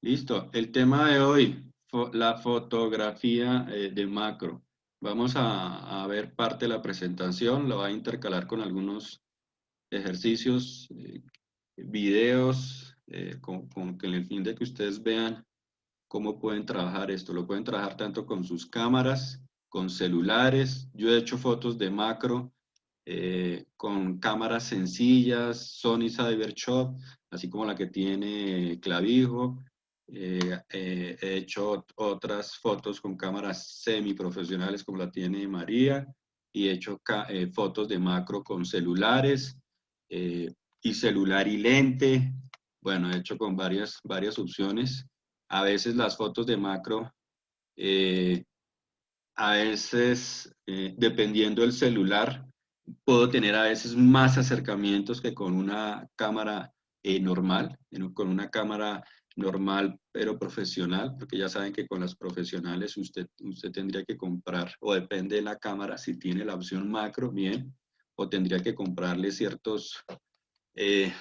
Listo. El tema de hoy, la fotografía de macro. Vamos a ver parte de la presentación, lo voy a intercalar con algunos ejercicios, videos, con el fin de que ustedes vean cómo pueden trabajar esto. Lo pueden trabajar tanto con sus cámaras, con celulares. Yo he hecho fotos de macro con cámaras sencillas, Sony Cybershot, así como la que tiene Clavijo. He hecho otras fotos con cámaras semiprofesionales como la tiene María y he hecho fotos de macro con celulares y celular y lente. Bueno, he hecho con varias opciones. A veces las fotos de macro, eh, a veces, dependiendo del celular, puedo tener a veces más acercamientos que con una cámara normal, con una cámara normal pero profesional, porque ya saben que con las profesionales usted tendría que comprar, o depende de la cámara, si tiene la opción macro, bien, o tendría que comprarle ciertos eh,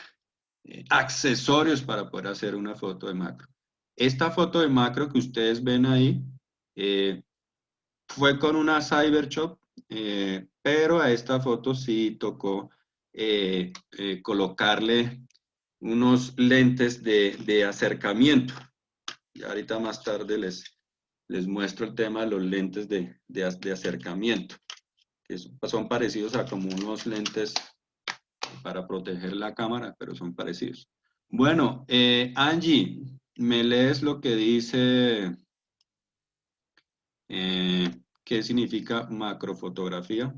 accesorios para poder hacer una foto de macro. Esta foto de macro que ustedes ven ahí fue con una Cybershot, pero a esta foto sí tocó colocarle unos lentes de acercamiento. Y ahorita más tarde les muestro el tema de los lentes de acercamiento, que son parecidos a como unos lentes para proteger la cámara, pero son parecidos. Bueno, Angie, ¿me lees lo que dice, qué significa macrofotografía?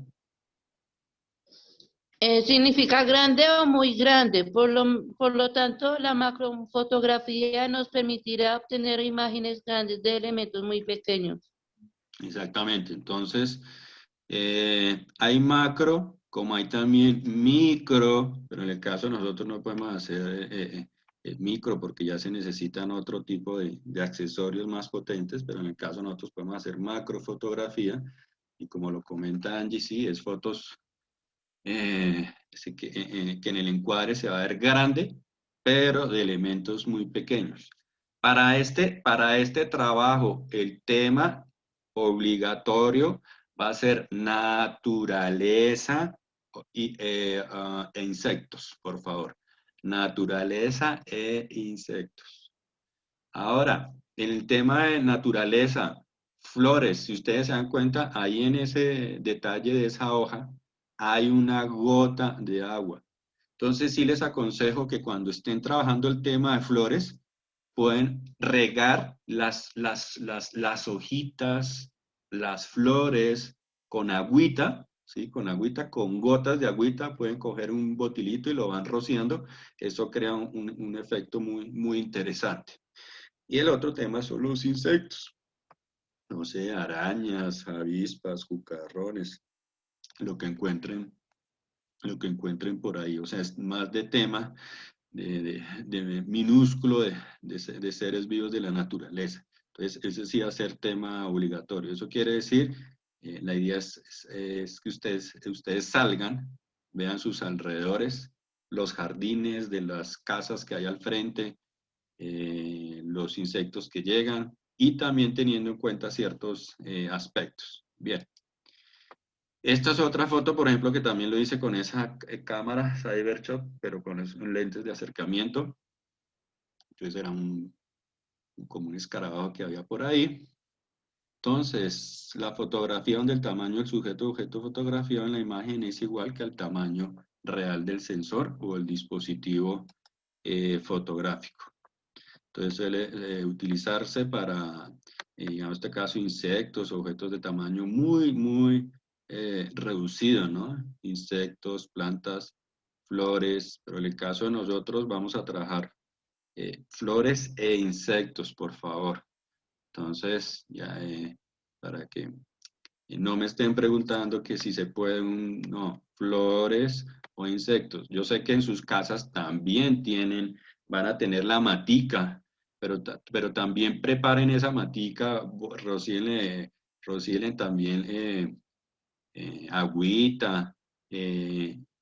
Significa grande o muy grande, por lo tanto, la macrofotografía nos permitirá obtener imágenes grandes de elementos muy pequeños. Exactamente, entonces hay macro, como hay también micro, pero en el caso de nosotros no podemos hacer micro porque ya se necesitan otro tipo de accesorios más potentes, pero en el caso de nosotros podemos hacer macrofotografía y como lo comenta Angie, sí, es fotos que en el encuadre se va a ver grande, pero de elementos muy pequeños. Para este trabajo, el tema obligatorio va a ser naturaleza e insectos, por favor. Naturaleza e insectos. Ahora, en el tema de naturaleza, flores, si ustedes se dan cuenta, ahí en ese detalle de esa hoja hay una gota de agua. Entonces sí les aconsejo que cuando estén trabajando el tema de flores, pueden regar las hojitas, las flores con agüita, ¿sí? Con agüita, con gotas de agüita, pueden coger un botilito y lo van rociando. Eso crea un efecto muy, muy interesante. Y el otro tema son los insectos. No sé, arañas, avispas, cucarrones, lo que encuentren, lo que encuentren por ahí. O sea, es más de tema de minúsculo de seres vivos de la naturaleza. Entonces, ese sí va a ser tema obligatorio. Eso quiere decir, la idea es que ustedes salgan, vean sus alrededores, los jardines de las casas que hay al frente, los insectos que llegan y también teniendo en cuenta ciertos aspectos. Bien. Esta es otra foto, por ejemplo, que también lo hice con esa cámara Cybershot, pero con lentes de acercamiento. Entonces era como un escarabajo que había por ahí. Entonces, la fotografía donde el tamaño del sujeto objeto fotografiado en la imagen es igual que al tamaño real del sensor o el dispositivo fotográfico. Entonces suele utilizarse para, en este caso, insectos, objetos de tamaño muy, muy reducido, ¿no? Insectos, plantas, flores, pero en el caso de nosotros vamos a trabajar flores e insectos, por favor. Entonces, ya para que no me estén preguntando que si se puede no, flores o insectos. Yo sé que en sus casas también van a tener la matica, pero también preparen esa matica, rocíenle también agüita,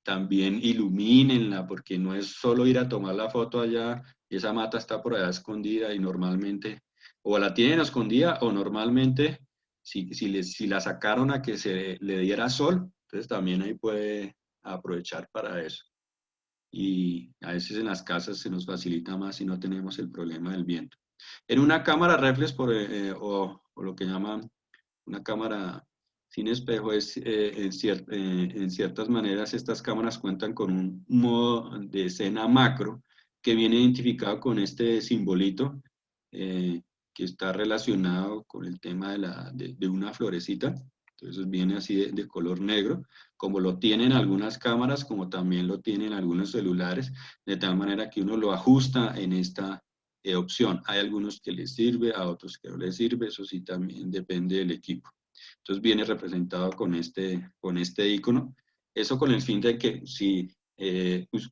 también ilumínenla, porque no es solo ir a tomar la foto allá, y esa mata está por allá escondida y normalmente, o la tienen escondida, o normalmente, si la sacaron a que se le diera sol, entonces también ahí puede aprovechar para eso. Y a veces en las casas se nos facilita más si no tenemos el problema del viento. En una cámara reflex o lo que llaman una cámara sin espejo en ciertas maneras estas cámaras cuentan con un modo de escena macro que viene identificado con este simbolito eh, que está relacionado con el tema de una florecita. Entonces viene así de color negro, como lo tienen algunas cámaras, como también lo tienen algunos celulares, de tal manera que uno lo ajusta en esta opción. Hay algunos que les sirve, a otros que no les sirve, eso sí también depende del equipo. Entonces viene representado con este icono. Eso con el fin de que si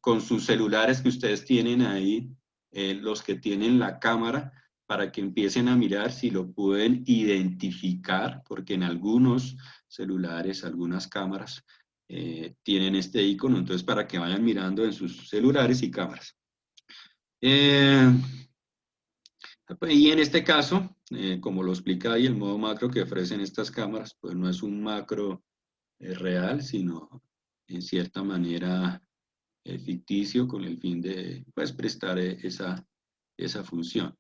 con sus celulares que ustedes tienen ahí, los que tienen la cámara, para que empiecen a mirar si lo pueden identificar, porque en algunos celulares, algunas cámaras tienen este icono, entonces para que vayan mirando en sus celulares y cámaras. Y en este caso, como lo explica ahí, el modo macro que ofrecen estas cámaras, pues no es un macro real, sino en cierta manera ficticio con el fin de pues, prestar esa función.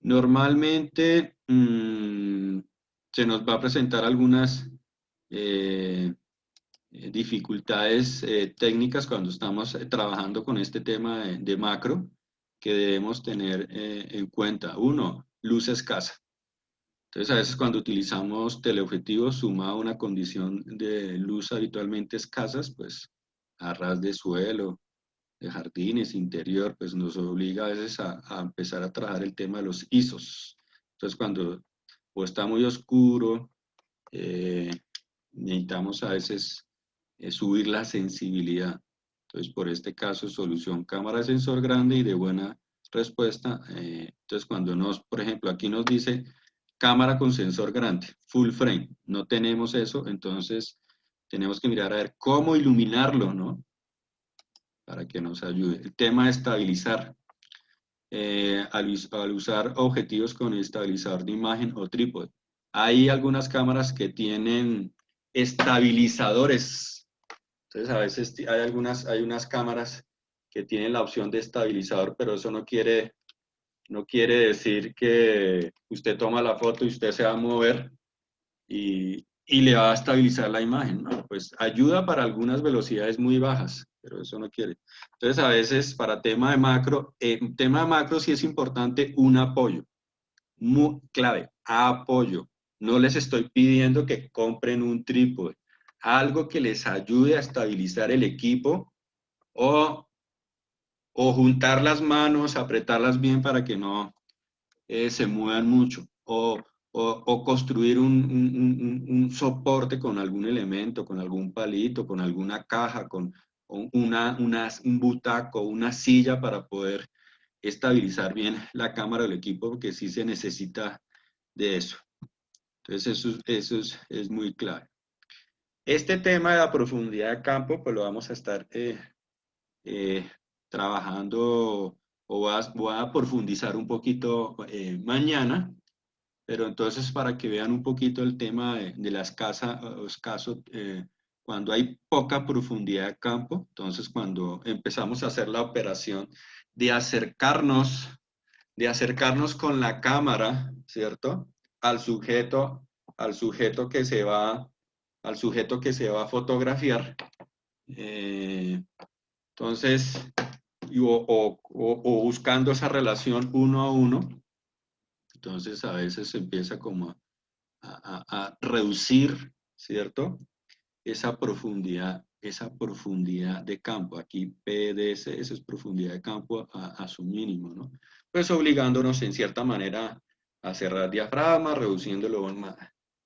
Normalmente se nos va a presentar algunas dificultades técnicas cuando estamos trabajando con este tema de macro que debemos tener en cuenta. Uno, luz escasa. Entonces, a veces cuando utilizamos teleobjetivos sumado a una condición de luz habitualmente escasas, pues a ras de suelo, de jardines, interior, pues nos obliga a veces a empezar a trabajar el tema de los ISOs. Entonces, cuando o está muy oscuro, necesitamos a veces subir la sensibilidad. Entonces, por este caso, solución cámara de sensor grande y de buena respuesta. Entonces, cuando por ejemplo, aquí nos dice cámara con sensor grande, full frame, no tenemos eso, entonces tenemos que mirar a ver cómo iluminarlo, ¿no? Para que nos ayude. El tema de estabilizar. Al usar objetivos con estabilizador de imagen o trípode. Hay algunas cámaras que tienen estabilizadores. Entonces, a veces hay unas cámaras que tienen la opción de estabilizador, pero eso no quiere decir que usted toma la foto y usted se va a mover y le va a estabilizar la imagen, ¿no? Pues ayuda para algunas velocidades muy bajas, pero eso no quiere. Entonces, a veces para tema de macro sí es importante un apoyo, muy clave, apoyo. No les estoy pidiendo que compren un trípode, algo que les ayude a estabilizar el equipo o, o juntar las manos, apretarlas bien para que no se muevan mucho o construir un soporte con algún elemento, con algún palito, con alguna caja, con un butaco, una silla para poder estabilizar bien la cámara del equipo, porque sí se necesita de eso. Entonces es muy clave. Este tema de la profundidad de campo, pues lo vamos a estar eh, trabajando o voy a profundizar un poquito mañana, pero entonces para que vean un poquito el tema de la escaso, cuando hay poca profundidad de campo, entonces cuando empezamos a hacer la operación de acercarnos con la cámara, ¿cierto? Al sujeto que se va, al sujeto que se va a fotografiar. Entonces, o buscando esa relación uno a uno, entonces a veces se empieza como a reducir, ¿cierto? Esa profundidad de campo. Aquí PDS, esa es profundidad de campo a su mínimo, ¿no? Pues obligándonos en cierta manera a cerrar diafragma, reduciéndolo más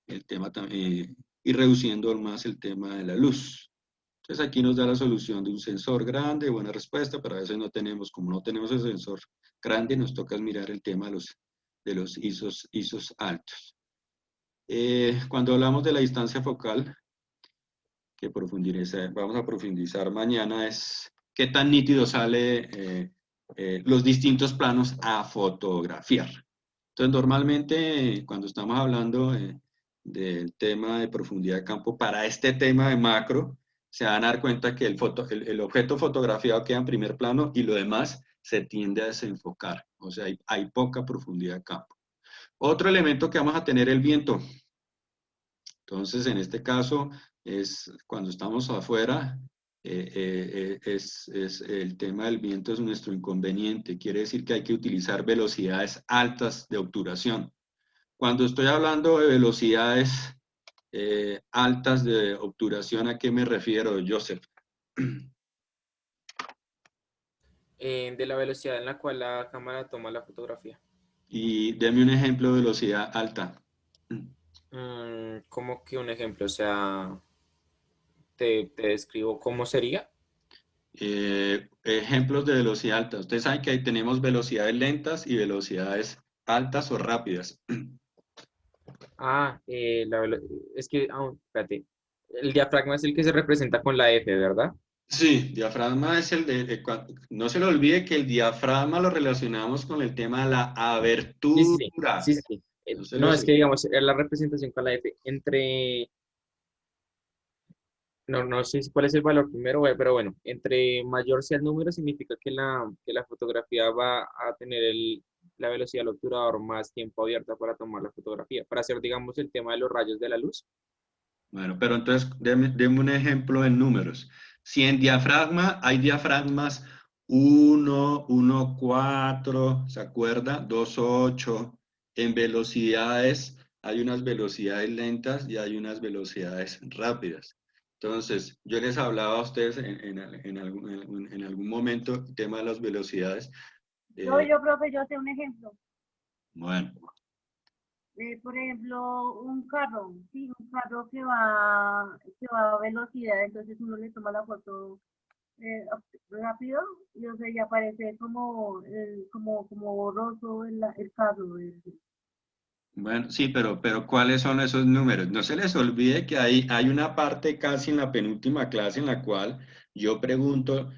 el tema y reduciendo más el tema de la luz. Entonces aquí nos da la solución de un sensor grande, buena respuesta, pero a veces no tenemos, como no tenemos el sensor grande, nos toca mirar el tema de los ISOs altos. Cuando hablamos de la distancia focal, que vamos a profundizar mañana es qué tan nítido sale los distintos planos a fotografiar. Entonces, normalmente cuando estamos hablando del tema de profundidad de campo, para este tema de macro, se van a dar cuenta que el objeto fotografiado queda en primer plano y lo demás se tiende a desenfocar. O sea, hay poca profundidad de campo. Otro elemento que vamos a tener es el viento. Entonces, en este caso, es cuando estamos afuera, el tema del viento es nuestro inconveniente. Quiere decir que hay que utilizar velocidades altas de obturación. Cuando estoy hablando de velocidades altas de obturación, ¿a qué me refiero, Joseph? De la velocidad en la cual la cámara toma la fotografía. Y deme un ejemplo de velocidad alta. ¿Cómo que un ejemplo? O sea, te describo cómo sería. Ejemplos de velocidad alta. Ustedes saben que ahí tenemos velocidades lentas y velocidades altas o rápidas. Ah, es que, espérate. El diafragma es el que se representa con la F, ¿verdad? Sí, diafragma es no se le olvide que el diafragma lo relacionamos con el tema de la Sí, sí, sí. abertura. Sí, sí, sí. No se No, les es que olvide. digamos, la representación con la F no sé cuál es el valor primero, pero bueno, entre mayor sea el número significa que la fotografía va a tener la velocidad del obturador más tiempo abierta para tomar la fotografía, para hacer, digamos, el tema de los rayos de la luz. Bueno, pero entonces deme un ejemplo en números. Si en diafragma hay diafragmas 1, 1,4, ¿se acuerda? 2,8. En velocidades hay unas velocidades lentas y hay unas velocidades rápidas. Entonces, yo les hablaba a ustedes en algún momento el tema de las velocidades. Eh, Profe, yo sé un ejemplo. bueno, Por ejemplo, un carro, sí, un carro que va a velocidad, entonces uno le toma la foto rápido y o sea, y aparece como borroso el carro. bueno, sí, pero ¿cuáles son esos números? No se les olvide que hay una parte casi en la penúltima clase en la cual yo pregunto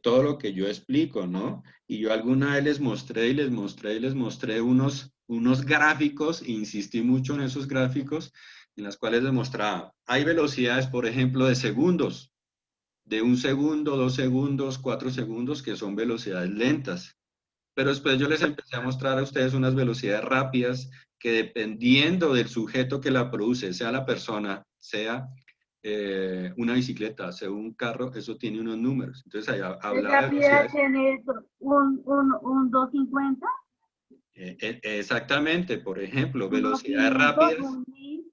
todo lo que yo explico, ¿no? Y yo alguna vez les mostré unos gráficos, e insistí mucho en esos gráficos, en las cuales les mostraba, hay velocidades, por ejemplo, de segundos, de 1 segundo, 2 segundos, 4 segundos, que son velocidades lentas. Pero después yo les empecé a mostrar a ustedes unas velocidades rápidas que dependiendo del sujeto que la produce, sea la persona, sea una bicicleta, sea un carro, eso tiene unos números. Entonces ahí hablaba de Rápida velocidades. tiene un 250, Exactamente, por ejemplo, uno velocidades 500, rápidas, un 1000,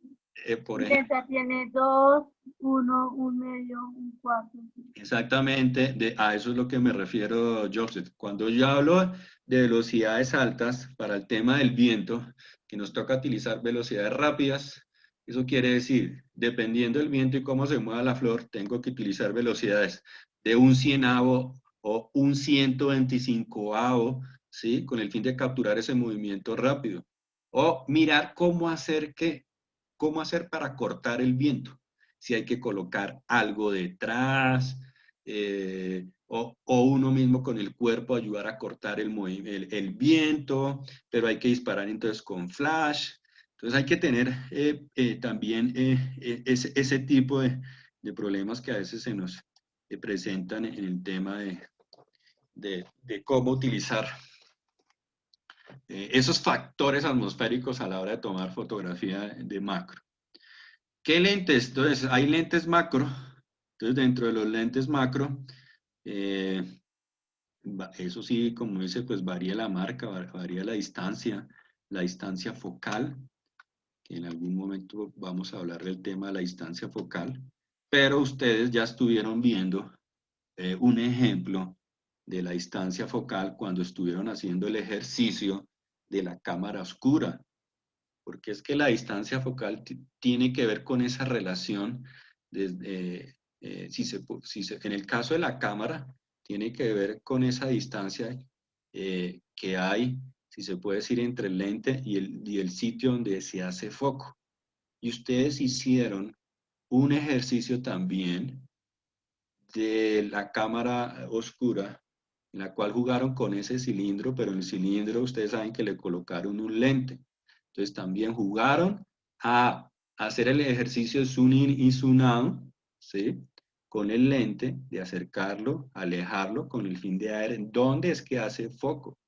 por y ejemplo, lenta tiene 2, 1, un medio, un cuarto. exactamente, a eso es lo que me refiero, Joseph. Cuando yo hablo de velocidades altas para el tema del viento, que nos toca utilizar velocidades rápidas, eso quiere decir, dependiendo del viento y cómo se mueva la flor, tengo que utilizar velocidades de un cienavo o un 125avo, ¿sí? Con el fin de capturar ese movimiento rápido. O mirar cómo hacer para cortar el viento. Si hay que colocar algo detrás, o uno mismo con el cuerpo ayudar a cortar el viento, pero hay que disparar entonces con flash. Entonces hay que tener también ese tipo de problemas que a veces se nos presentan en el tema de cómo utilizar esos factores atmosféricos a la hora de tomar fotografía de macro. ¿Qué lentes? Entonces, hay lentes macro. Entonces, dentro de los lentes macro, eh, eso sí, como dice, pues varía la marca, varía la distancia focal, que en algún momento vamos a hablar del tema de la distancia focal, pero ustedes ya estuvieron viendo un ejemplo de la distancia focal cuando estuvieron haciendo el ejercicio de la cámara oscura, porque es que la distancia focal tiene que ver con esa relación, desde, en el caso de la cámara, tiene que ver con esa distancia que hay, si se puede decir, entre el lente y el sitio donde se hace foco. Y ustedes hicieron un ejercicio también de la cámara oscura, en la cual jugaron con ese cilindro, pero en el cilindro ustedes saben que le colocaron un lente. Entonces también jugaron a hacer el ejercicio zoom in y zoom out, ¿sí? Con el lente, de acercarlo, alejarlo, con el fin de ver en dónde es que hace foco.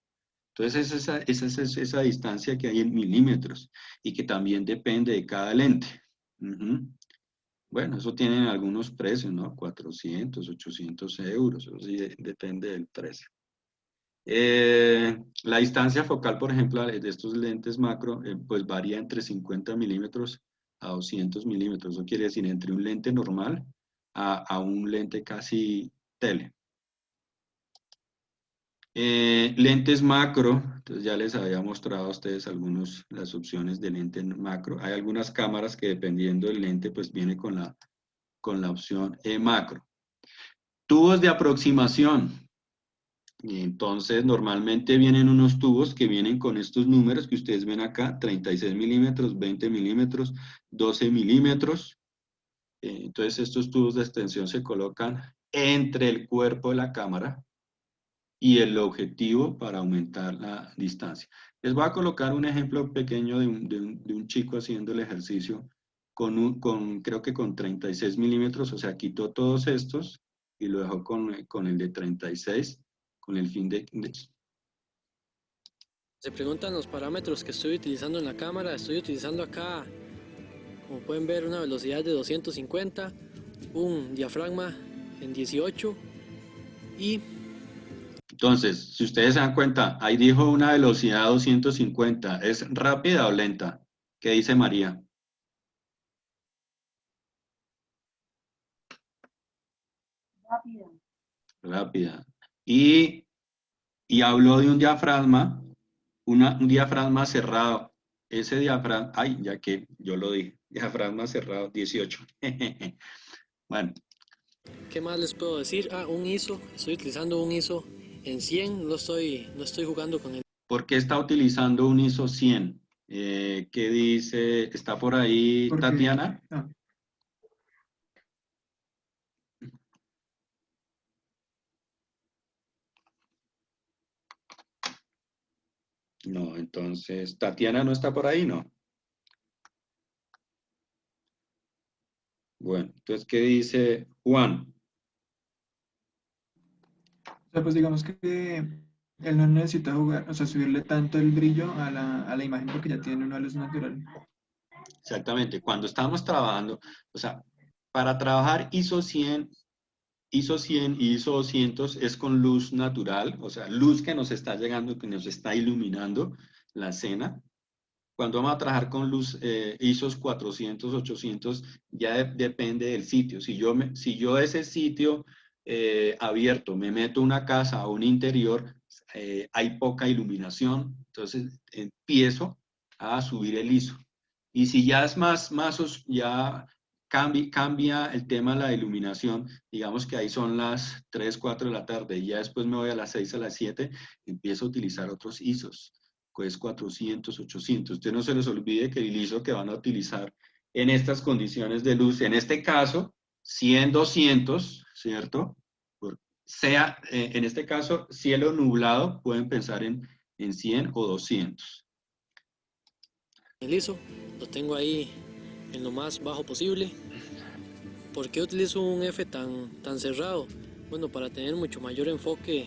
Entonces esa distancia que hay en milímetros y que también depende de cada lente. Bueno, eso tienen algunos precios, ¿no? 400, 800 euros, eso sí depende del precio. La distancia focal, por ejemplo, de estos lentes macro, pues varía entre 50 milímetros a 200 milímetros. Eso quiere decir entre un lente normal a un lente casi tele. Lentes macro, entonces ya les había mostrado a ustedes las opciones de lente macro. Hay algunas cámaras que dependiendo del lente, pues viene con la opción macro. Tubos de aproximación. Y entonces normalmente vienen unos tubos que vienen con estos números que ustedes ven acá, 36 milímetros, 20 milímetros, 12 milímetros. Entonces estos tubos de extensión se colocan entre el cuerpo de la cámara y el objetivo para aumentar la distancia. Les voy a colocar un ejemplo pequeño de un chico haciendo el ejercicio creo que con 36 milímetros, o sea, quitó todos estos y lo dejó con el de 36, con el fin de... Se preguntan los parámetros que estoy utilizando en la cámara. Estoy utilizando acá, como pueden ver, una velocidad de 250, un diafragma en 18 y... Entonces, si ustedes se dan cuenta, ahí dijo una velocidad 250. ¿Es rápida o lenta? ¿Qué dice María? Rápida. Rápida. Y habló de un diafragma, un diafragma cerrado. Ese diafragma, ay, ya que yo lo dije, diafragma cerrado, 18. Bueno. ¿Qué más les puedo decir? Un ISO. Estoy utilizando un ISO en 100. No estoy jugando con el... ¿Por qué está utilizando un ISO 100? ¿Qué dice? ¿Está por ahí Tatiana? No, entonces, ¿Tatiana no está por ahí? No. Bueno, entonces, ¿qué dice Juan? O sea, pues digamos que él no necesita jugar, o sea, subirle tanto el brillo a la imagen porque ya tiene una luz natural. Exactamente, cuando estamos trabajando, o sea, para trabajar ISO 100 y ISO 200 es con luz natural, o sea, luz que nos está llegando, que nos está iluminando la escena. Cuando vamos a trabajar con luz ISOs 400, 800, ya depende del sitio. Si yo ese sitio abierto me meto a una casa o un interior, hay poca iluminación, entonces empiezo a subir el ISO. Y si ya es ya cambia el tema de la iluminación, digamos que ahí son las 3, 4 de la tarde y ya después me voy a las 6, a las 7, empiezo a utilizar otros ISOs, pues 400, 800. Usted no se les olvide que el ISO que van a utilizar en estas condiciones de luz, en este caso, 100, 200, ¿cierto? En este caso, cielo nublado, pueden pensar en 100 o 200. El ISO lo tengo ahí en lo más bajo posible. ¿Por qué utilizo un F tan cerrado? Bueno, para tener mucho mayor enfoque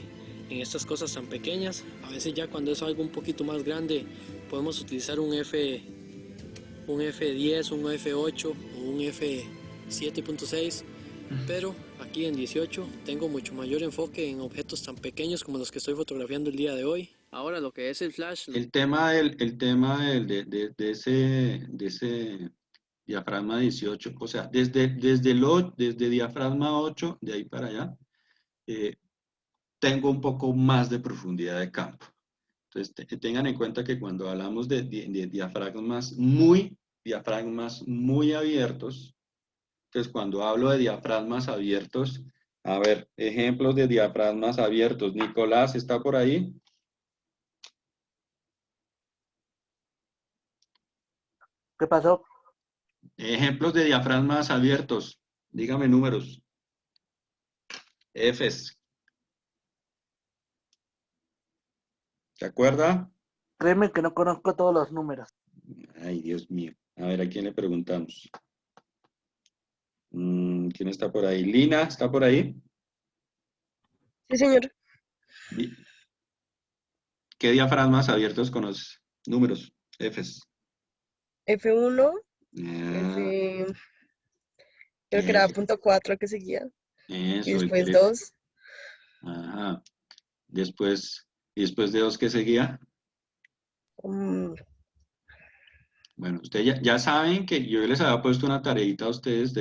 en estas cosas tan pequeñas. A veces ya cuando es algo un poquito más grande podemos utilizar un F10, un F8 o un F7.6, pero aquí en 18 tengo mucho mayor enfoque en objetos tan pequeños como los que estoy fotografiando el día de hoy. Ahora lo que es el flash... El tema de ese diafragma 18, o sea, desde diafragma 8, de ahí para allá, tengo un poco más de profundidad de campo. Entonces, tengan en cuenta que cuando hablamos de diafragmas muy abiertos, entonces cuando hablo de diafragmas abiertos, a ver, ejemplos de diafragmas abiertos. Nicolás, ¿está por ahí? ¿Qué pasó? ejemplos de diafragmas abiertos. Dígame números. Fs. ¿Se acuerda? Créeme que no conozco todos los números. Ay, Dios mío. A ver, ¿a quién le preguntamos? ¿Quién está por ahí? Lina, ¿está por ahí? Sí, señor. ¿Qué diafragmas abiertos conoces? Números. Fs. F1, Ah, creo que era eso, .4 que seguía. eso, Y el que después le... 2. Ajá. Después, ¿y después de 2 qué seguía? Bueno, ustedes ya saben que yo les había puesto una tareita a ustedes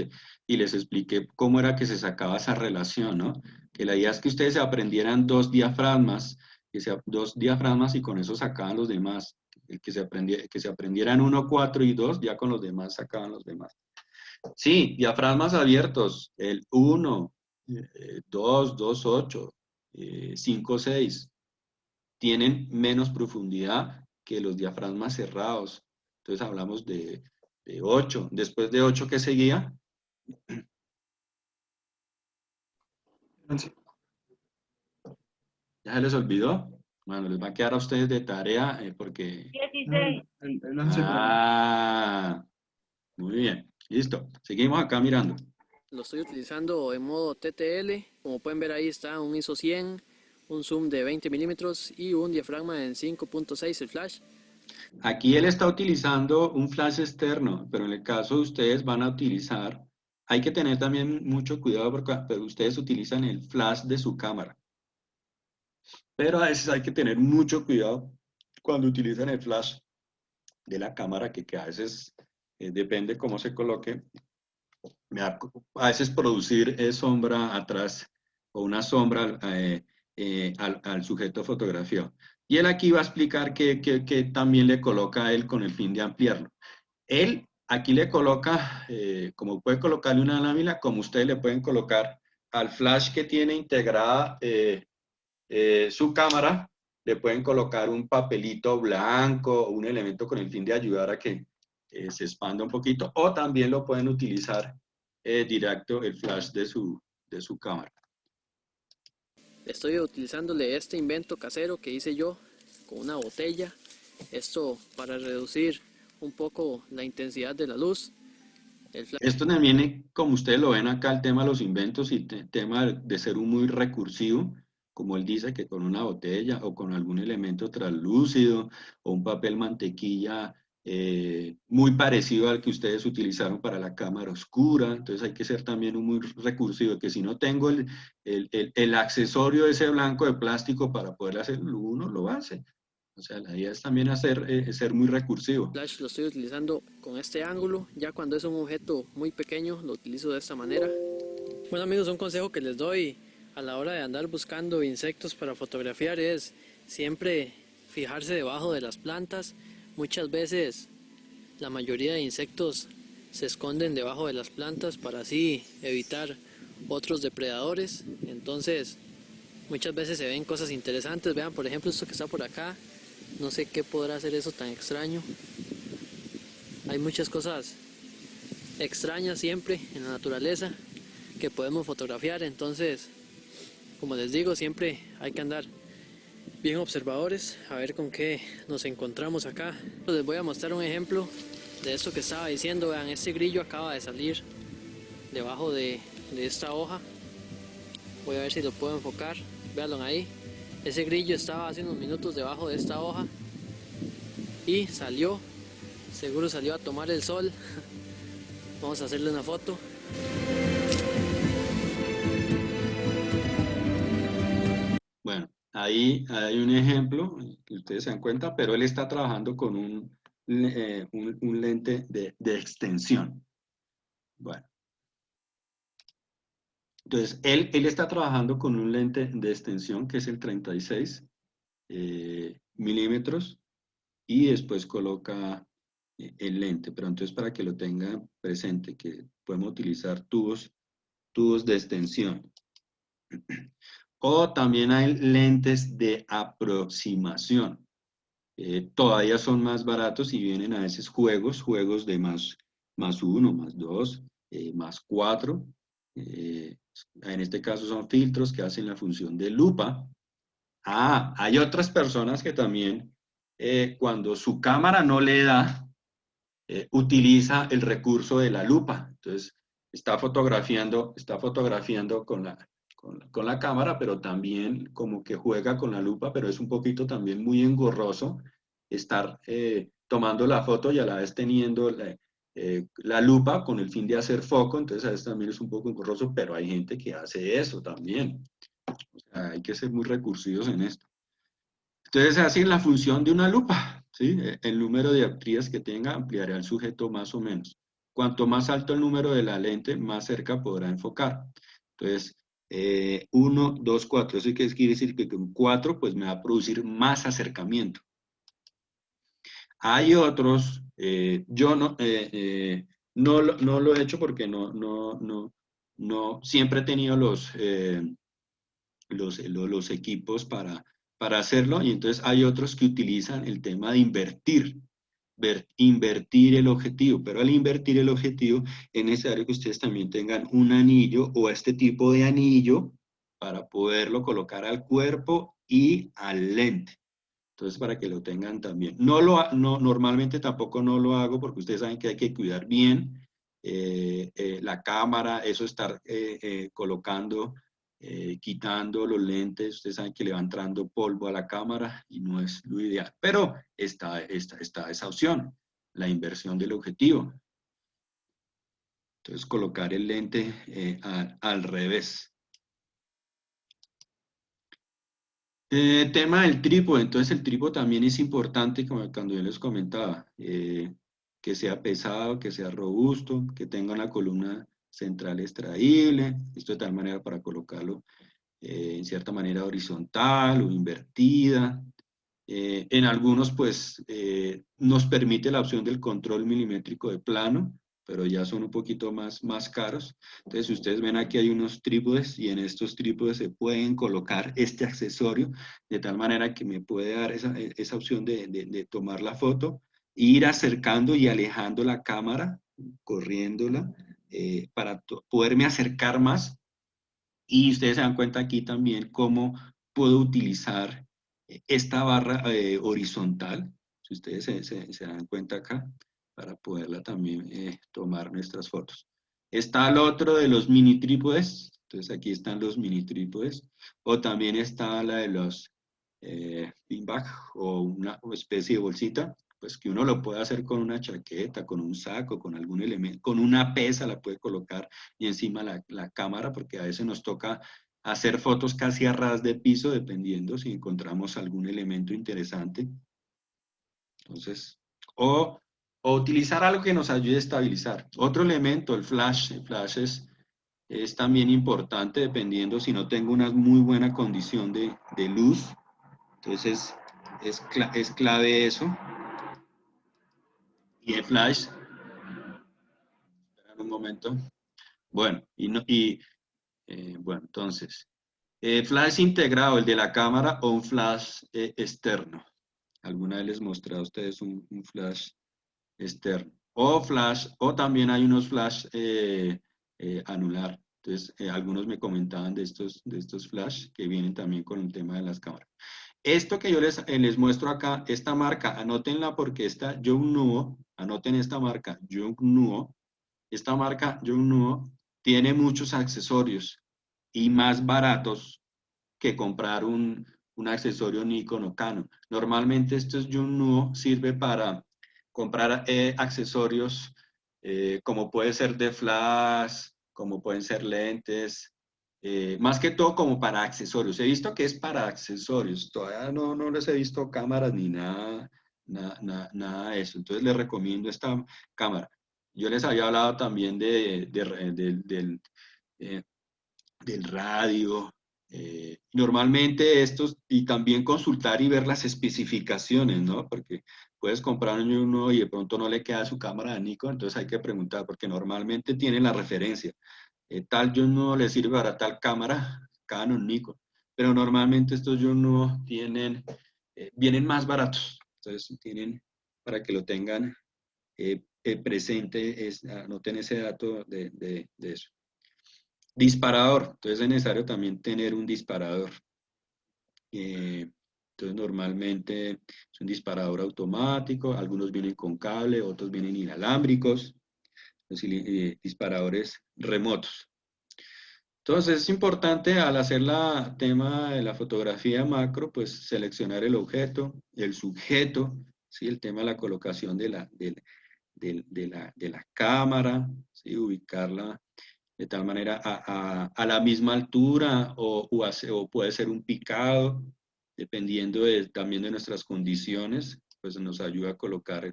y les expliqué cómo era que se sacaba esa relación, ¿no? Que la idea es que ustedes se aprendieran dos diafragmas y con eso sacaban los demás. Que se aprendieran 1, 4 y 2, ya con los demás sacaban los demás. Sí, diafragmas abiertos, el 1, 2, 2, 8, 5, 6, tienen menos profundidad que los diafragmas cerrados. Entonces hablamos de 8. Después de 8, ¿qué seguía? 11. ¿Ya se les olvidó? Bueno, les va a quedar a ustedes de tarea porque... 16. El 11 por ahí. Ah, muy bien. Listo. Seguimos acá mirando. Lo estoy utilizando en modo TTL. Como pueden ver ahí está un ISO 100, un zoom de 20 milímetros y un diafragma en 5.6 el flash. Aquí él está utilizando un flash externo, pero en el caso de ustedes van a utilizar, hay que tener también mucho cuidado porque ustedes utilizan el flash de su cámara. Pero a veces hay que tener mucho cuidado cuando utilizan el flash de la cámara, que a veces depende cómo se coloque. A veces producir sombra atrás o una sombra al sujeto fotografiado. Y él aquí va a explicar que también le coloca a él con el fin de ampliarlo. Él aquí le coloca, como puede colocarle una lámina, como ustedes le pueden colocar al flash que tiene integrada su cámara, le pueden colocar un papelito blanco o un elemento con el fin de ayudar a que se expanda un poquito, o también lo pueden utilizar directo el flash de su cámara. Estoy utilizándole este invento casero que hice yo con una botella. Esto para reducir un poco la intensidad de la luz. Esto también, como ustedes lo ven acá, el tema de los inventos y el tema de ser muy recursivo, como él dice, que con una botella o con algún elemento translúcido o un papel mantequilla muy parecido al que ustedes utilizaron para la cámara oscura. Entonces hay que ser también muy recursivo, que si no tengo el accesorio ese blanco de plástico para poder hacerlo, uno lo hace. O sea, la idea es también ser muy recursivo. Flash lo estoy utilizando con este ángulo. Ya cuando es un objeto muy pequeño lo utilizo de esta manera. Bueno amigos, un consejo que les doy a la hora de andar buscando insectos para fotografiar es siempre fijarse debajo de las plantas. Muchas veces la mayoría de insectos se esconden debajo de las plantas para así evitar otros depredadores. Entonces muchas veces se ven cosas interesantes. Vean por ejemplo esto que está por acá. No sé qué podrá ser eso tan extraño. Hay muchas cosas extrañas siempre en la naturaleza que podemos fotografiar. Entonces, como les digo, siempre hay que andar bien observadores a ver con qué nos encontramos acá. Les voy a mostrar un ejemplo de esto que estaba diciendo. Vean, este grillo acaba de salir debajo de esta hoja. Voy a ver si lo puedo enfocar. Véanlo ahí. Ese grillo estaba hace unos minutos debajo de esta hoja y salió, seguro salió a tomar el sol. Vamos a hacerle una foto. Bueno, ahí hay un ejemplo que ustedes se dan cuenta, pero él está trabajando con un lente de extensión. Bueno. Entonces, él está trabajando con un lente de extensión que es el 36 milímetros y después coloca el lente, pero entonces para que lo tengan presente, que podemos utilizar tubos de extensión. O también hay lentes de aproximación. Todavía son más baratos y vienen a veces juegos de más más 1, más 2, más 4. En este caso son filtros que hacen la función de lupa. Hay otras personas que también, cuando su cámara no le da, utiliza el recurso de la lupa. Entonces, está fotografiando con la cámara, pero también como que juega con la lupa, pero es un poquito también muy engorroso estar tomando la foto y a la vez teniendo la lupa con el fin de hacer foco. Entonces, a veces también es un poco engorroso, pero hay gente que hace eso también. O sea, hay que ser muy recursivos en esto. Entonces, así la función de una lupa, ¿sí? El número de dioptrías que tenga ampliará el sujeto más o menos. Cuanto más alto el número de la lente, más cerca podrá enfocar. Entonces, 1, 2, 4. Eso quiere decir que con 4 pues me va a producir más acercamiento. Hay otros, yo no lo he hecho porque no siempre he tenido los equipos para hacerlo, y entonces hay otros que utilizan el tema de invertir el objetivo, pero al invertir el objetivo es necesario que ustedes también tengan un anillo o este tipo de anillo para poderlo colocar al cuerpo y al lente. Entonces, para que lo tengan también. Normalmente tampoco no lo hago porque ustedes saben que hay que cuidar bien la cámara, eso estar colocando, quitando los lentes. Ustedes saben que le va entrando polvo a la cámara y no es lo ideal. Pero está esa opción, la inversión del objetivo. Entonces, colocar el lente al revés. Tema del trípode. Entonces el trípode también es importante, como cuando yo les comentaba, que sea pesado, que sea robusto, que tenga una columna central extraíble, esto de tal manera para colocarlo en cierta manera horizontal o invertida. En algunos pues nos permite la opción del control milimétrico de plano, pero ya son un poquito más caros. Entonces, si ustedes ven aquí hay unos trípodes, y en estos trípodes se pueden colocar este accesorio, de tal manera que me puede dar esa opción de tomar la foto, ir acercando y alejando la cámara, corriéndola, para poderme acercar más. Y ustedes se dan cuenta aquí también cómo puedo utilizar esta barra horizontal, si ustedes se dan cuenta acá, para poderla también tomar nuestras fotos. Está el otro de los mini trípodes. Entonces aquí están los mini trípodes, o también está la de los beanbag, o una especie de bolsita, pues que uno lo puede hacer con una chaqueta, con un saco, con algún elemento, con una pesa la puede colocar y encima la cámara, porque a veces nos toca hacer fotos casi a ras de piso, dependiendo si encontramos algún elemento interesante. Entonces, o utilizar algo que nos ayude a estabilizar. Otro elemento, el flash. El flash es también importante, dependiendo si no tengo una muy buena condición de luz. Entonces, es clave eso. Y el flash, esperen un momento. Bueno, bueno, entonces, flash integrado, el de la cámara, o un flash externo. Alguna vez les mostré a ustedes un flash externo. O también hay unos flash anular. Entonces, algunos me comentaban de estos flash que vienen también con el tema de las cámaras. Esto que yo les muestro acá, esta marca, anótenla porque esta Yongnuo, anoten esta marca Yongnuo. Esta marca Yongnuo tiene muchos accesorios y más baratos que comprar un accesorio Nikon o Canon. Normalmente estos Yongnuo sirve para comprar accesorios como puede ser de flash, como pueden ser lentes, más que todo como para accesorios. He visto que es para accesorios, todavía no les he visto cámaras ni nada de eso. Entonces les recomiendo esta cámara. Yo les había hablado también del radio. Normalmente estos, y también consultar y ver las especificaciones, ¿no? Porque puedes comprar uno y de pronto no le queda su cámara de Nikon, entonces hay que preguntar, porque normalmente tienen la referencia. Tal no le sirve para tal cámara, Canon, Nikon, pero normalmente estos no tienen, vienen más baratos, entonces tienen para que lo tengan presente, anoten ese dato de eso. Disparador, entonces es necesario también tener un disparador. Entonces normalmente es un disparador automático, algunos vienen con cable, otros vienen inalámbricos, disparadores remotos. Entonces es importante al hacer el tema de la fotografía macro, pues seleccionar el objeto, el sujeto, ¿sí? El tema de la colocación de la cámara, ¿sí? Ubicarla de tal manera a la misma altura o puede ser un picado, dependiendo también de nuestras condiciones, pues nos ayuda a colocar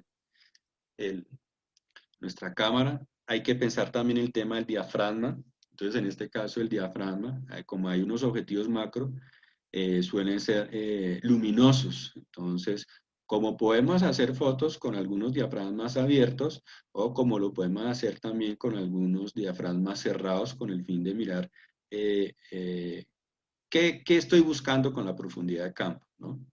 nuestra cámara. Hay que pensar también el tema del diafragma. Entonces, en este caso, el diafragma, como hay unos objetivos macro, suelen ser luminosos. Entonces, como podemos hacer fotos con algunos diafragmas abiertos o como lo podemos hacer también con algunos diafragmas cerrados con el fin de mirar qué estoy buscando con la profundidad de campo, ¿no?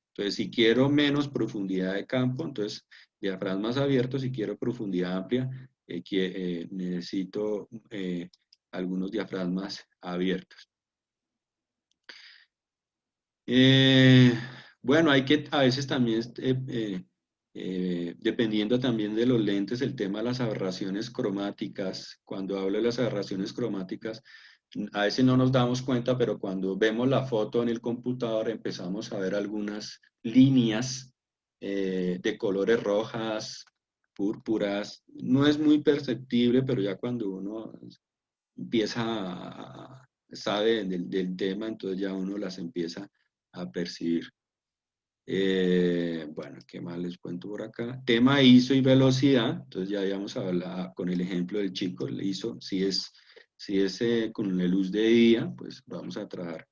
Entonces, si quiero menos profundidad de campo, entonces diafragmas abiertos. Si quiero profundidad amplia, necesito algunos diafragmas abiertos. Bueno, hay que a veces también, dependiendo también de los lentes, el tema de las aberraciones cromáticas. Cuando hablo de las aberraciones cromáticas, a veces no nos damos cuenta, pero cuando vemos la foto en el computador empezamos a ver algunas líneas de colores rojas, púrpuras. No es muy perceptible, pero ya cuando uno sabe del tema, entonces ya uno las empieza a percibir. Bueno, ¿qué más les cuento por acá? Tema ISO y velocidad. Entonces ya habíamos hablado con el ejemplo del chico, el ISO. Si es con la luz de día, pues vamos a trabajar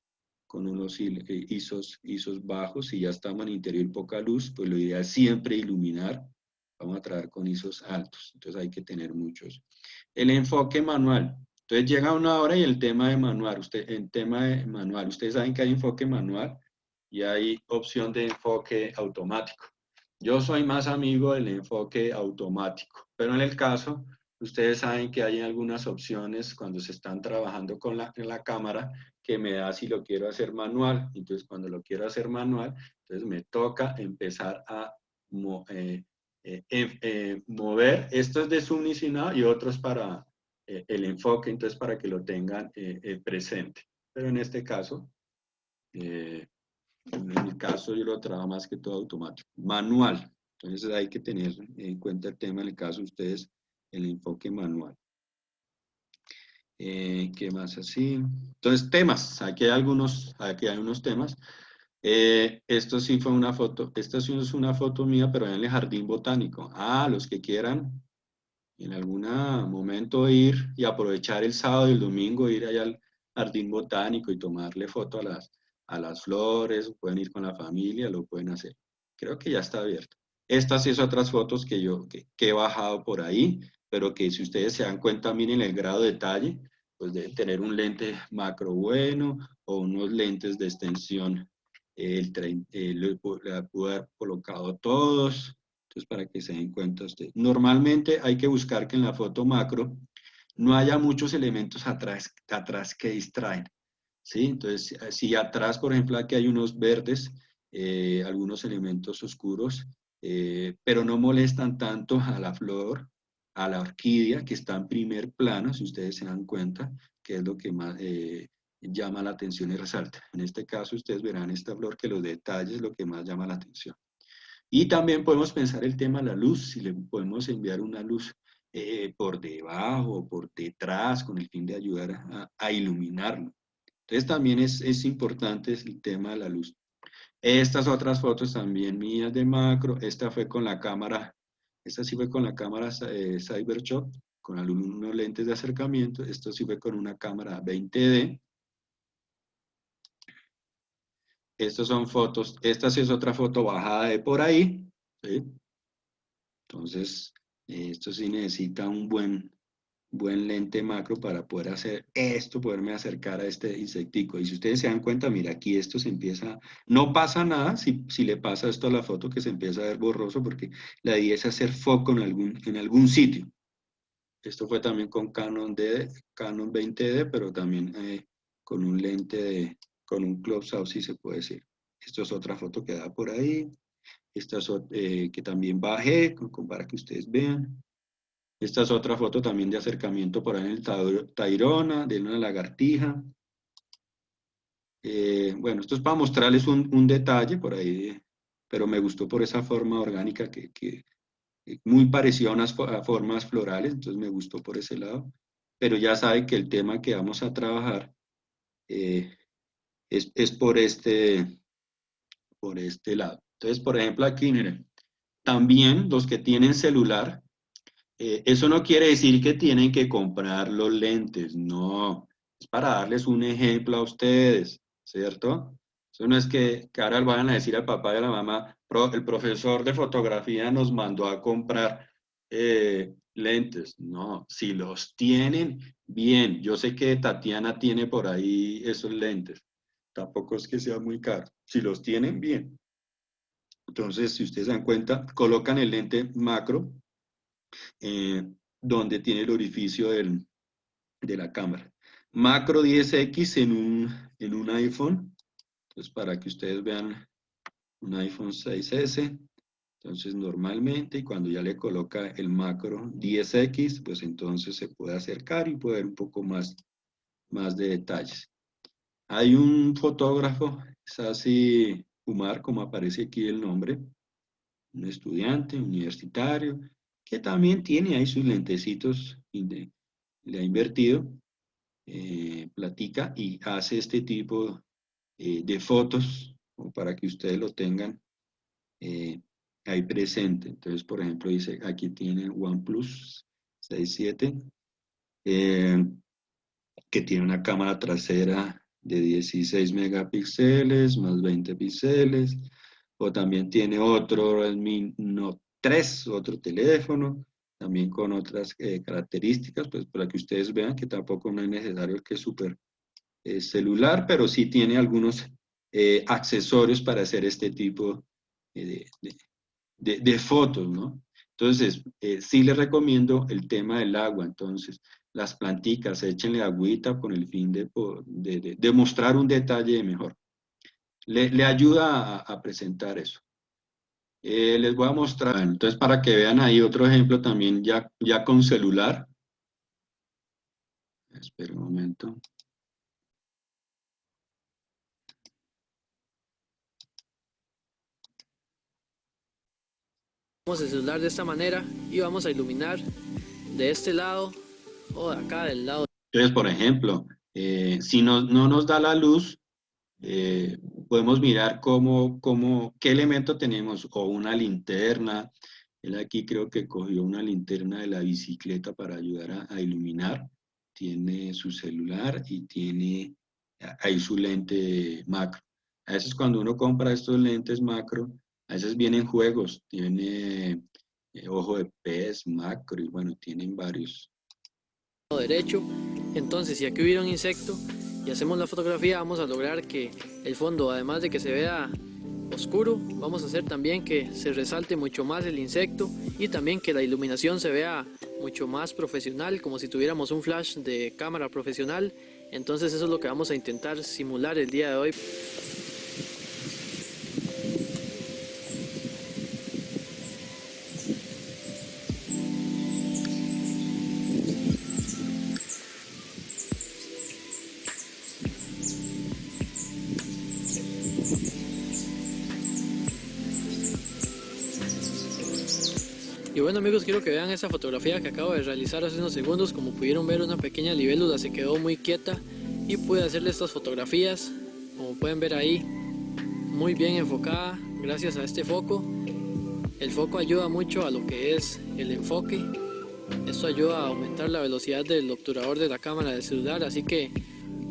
con unos ISOs bajos. Si ya estamos en interior poca luz, pues lo ideal es siempre iluminar. Vamos a trabajar con ISOs altos. Entonces hay que tener muchos. El enfoque manual. Entonces llega una hora y el tema de manual. Ustedes saben que hay enfoque manual y hay opción de enfoque automático. Yo soy más amigo del enfoque automático, pero en el caso, ustedes saben que hay algunas opciones cuando se están trabajando con la cámara que me da si lo quiero hacer manual. Entonces, cuando lo quiero hacer manual, entonces me toca empezar a mover. Esto es de zoom y otros para el enfoque, entonces para que lo tengan presente. Pero en este caso, en mi caso yo lo trabajo más que todo automático. Manual. Entonces hay que tener en cuenta el tema, en el caso de ustedes, el enfoque manual. ¿Qué más así? Entonces, temas. Aquí hay unos temas. Esto sí fue una foto. Esta sí es una foto mía, pero en el jardín botánico. Los que quieran en algún momento ir y aprovechar el sábado y el domingo, ir allá al jardín botánico y tomarle foto a las flores, pueden ir con la familia, lo pueden hacer. Creo que ya está abierto. Estas sí son otras fotos que he bajado por ahí, pero que si ustedes se dan cuenta, miren el grado de detalle, pues deben tener un lente macro bueno o unos lentes de extensión. Le pude haber colocado todos. Entonces, para que se den cuenta ustedes. Normalmente hay que buscar que en la foto macro no haya muchos elementos atrás que distraen, ¿sí? Entonces, si atrás, por ejemplo, aquí hay unos verdes, algunos elementos oscuros, pero no molestan tanto a la flor, a la orquídea, que está en primer plano, si ustedes se dan cuenta, que es lo que más llama la atención y resalta. En este caso, ustedes verán esta flor que los detalles es lo que más llama la atención. Y también podemos pensar el tema de la luz, si le podemos enviar una luz por debajo o por detrás con el fin de ayudar a iluminarlo. Entonces también es importante el tema de la luz. Estas otras fotos también mías de macro, esta fue con la cámara, esta sí fue con la cámara Cybershot, con algunos lentes de acercamiento, esto sí fue con una cámara 20D. Estas son fotos, esta sí es otra foto bajada de por ahí, ¿sí? Entonces, esto sí necesita un buen buen lente macro para poder hacer esto, poderme acercar a este insectico. Y si ustedes se dan cuenta, mira, aquí esto se empieza, no pasa nada si le pasa esto a la foto, que se empieza a ver borroso, porque la idea es hacer foco en algún sitio. Esto fue también con Canon 20D, pero también con un lente, con un close-out, si se puede decir. Esto es otra foto que da por ahí. Esta es que también bajé, para que ustedes vean. Esta es otra foto también de acercamiento por ahí en el Tayrona, de una lagartija. Bueno, esto es para mostrarles un detalle por ahí, pero me gustó por esa forma orgánica que muy parecida a unas formas florales, entonces me gustó por ese lado. Pero ya saben que el tema que vamos a trabajar es por este lado. Entonces, por ejemplo, aquí, miren, también los que tienen celular, eso no quiere decir que tienen que comprar los lentes, no, es para darles un ejemplo a ustedes, ¿cierto? Eso no es que ahora le vayan a decir al papá y a la mamá, el profesor de fotografía nos mandó a comprar lentes, no, si los tienen, bien, yo sé que Tatiana tiene por ahí esos lentes, tampoco es que sea muy caro, si los tienen, bien. Entonces, si ustedes se dan cuenta, colocan el lente macro, donde tiene el orificio de la cámara. Macro 10X en un iPhone, entonces para que ustedes vean un iPhone 6S, entonces normalmente, y cuando ya le coloca el macro 10X, pues entonces se puede acercar y puede ver un poco más de detalles. Hay un fotógrafo, Sasi Umar, como aparece aquí el nombre, un estudiante universitario, que también tiene ahí sus lentecitos, le ha invertido, platica y hace este tipo de fotos, como para que ustedes lo tengan ahí presente. Entonces, por ejemplo, dice, aquí tiene OnePlus 6.7, que tiene una cámara trasera de 16 megapíxeles más 20 píxeles, o también tiene otro Redmi Note 3, otro teléfono, también con otras características, pues para que ustedes vean que tampoco no es necesario que es súper celular, pero sí tiene algunos accesorios para hacer este tipo de fotos, ¿no? Entonces, sí les recomiendo el tema del agua. Entonces, las planticas, échenle agüita con el fin de mostrar un detalle mejor. Le ayuda a presentar eso. Les voy a mostrar, bueno, entonces para que vean ahí otro ejemplo también ya con celular. Espera un momento. Vamos el celular de esta manera y vamos a iluminar de este lado o de acá del lado. Entonces, por ejemplo, si no nos da la luz, podemos mirar qué elemento tenemos, o una linterna. Él aquí creo que cogió una linterna de la bicicleta para ayudar a iluminar. Tiene su celular y tiene ahí su lente macro. A veces cuando uno compra estos lentes macro, a veces vienen juegos, tiene ojo de pez, macro, y bueno, tienen varios. Derecho. Entonces, si aquí hubiera un insecto y hacemos la fotografía, vamos a lograr que el fondo, además de que se vea oscuro, vamos a hacer también que se resalte mucho más el insecto y también que la iluminación se vea mucho más profesional, como si tuviéramos un flash de cámara profesional. Entonces eso es lo que vamos a intentar simular el día de hoy. Y bueno amigos, quiero que vean esa fotografía que acabo de realizar hace unos segundos. Como pudieron ver, una pequeña libélula se quedó muy quieta y pude hacerle estas fotografías, como pueden ver ahí, muy bien enfocada gracias a este foco. El foco ayuda mucho a lo que es el enfoque. Esto ayuda a aumentar la velocidad del obturador de la cámara del celular, así que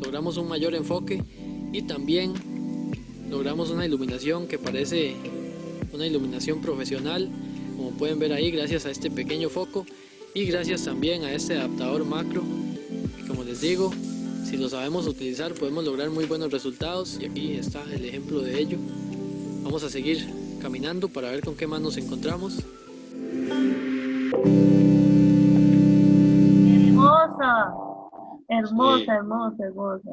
logramos un mayor enfoque y también logramos una iluminación que parece una iluminación profesional, como pueden ver ahí, gracias a este pequeño foco. Y gracias también a este adaptador macro, que como les digo, si lo sabemos utilizar podemos lograr muy buenos resultados, y aquí está el ejemplo de ello. Vamos a seguir caminando para ver con qué más nos encontramos. Hermosa, Sí. hermosa, hermosa, hermosa.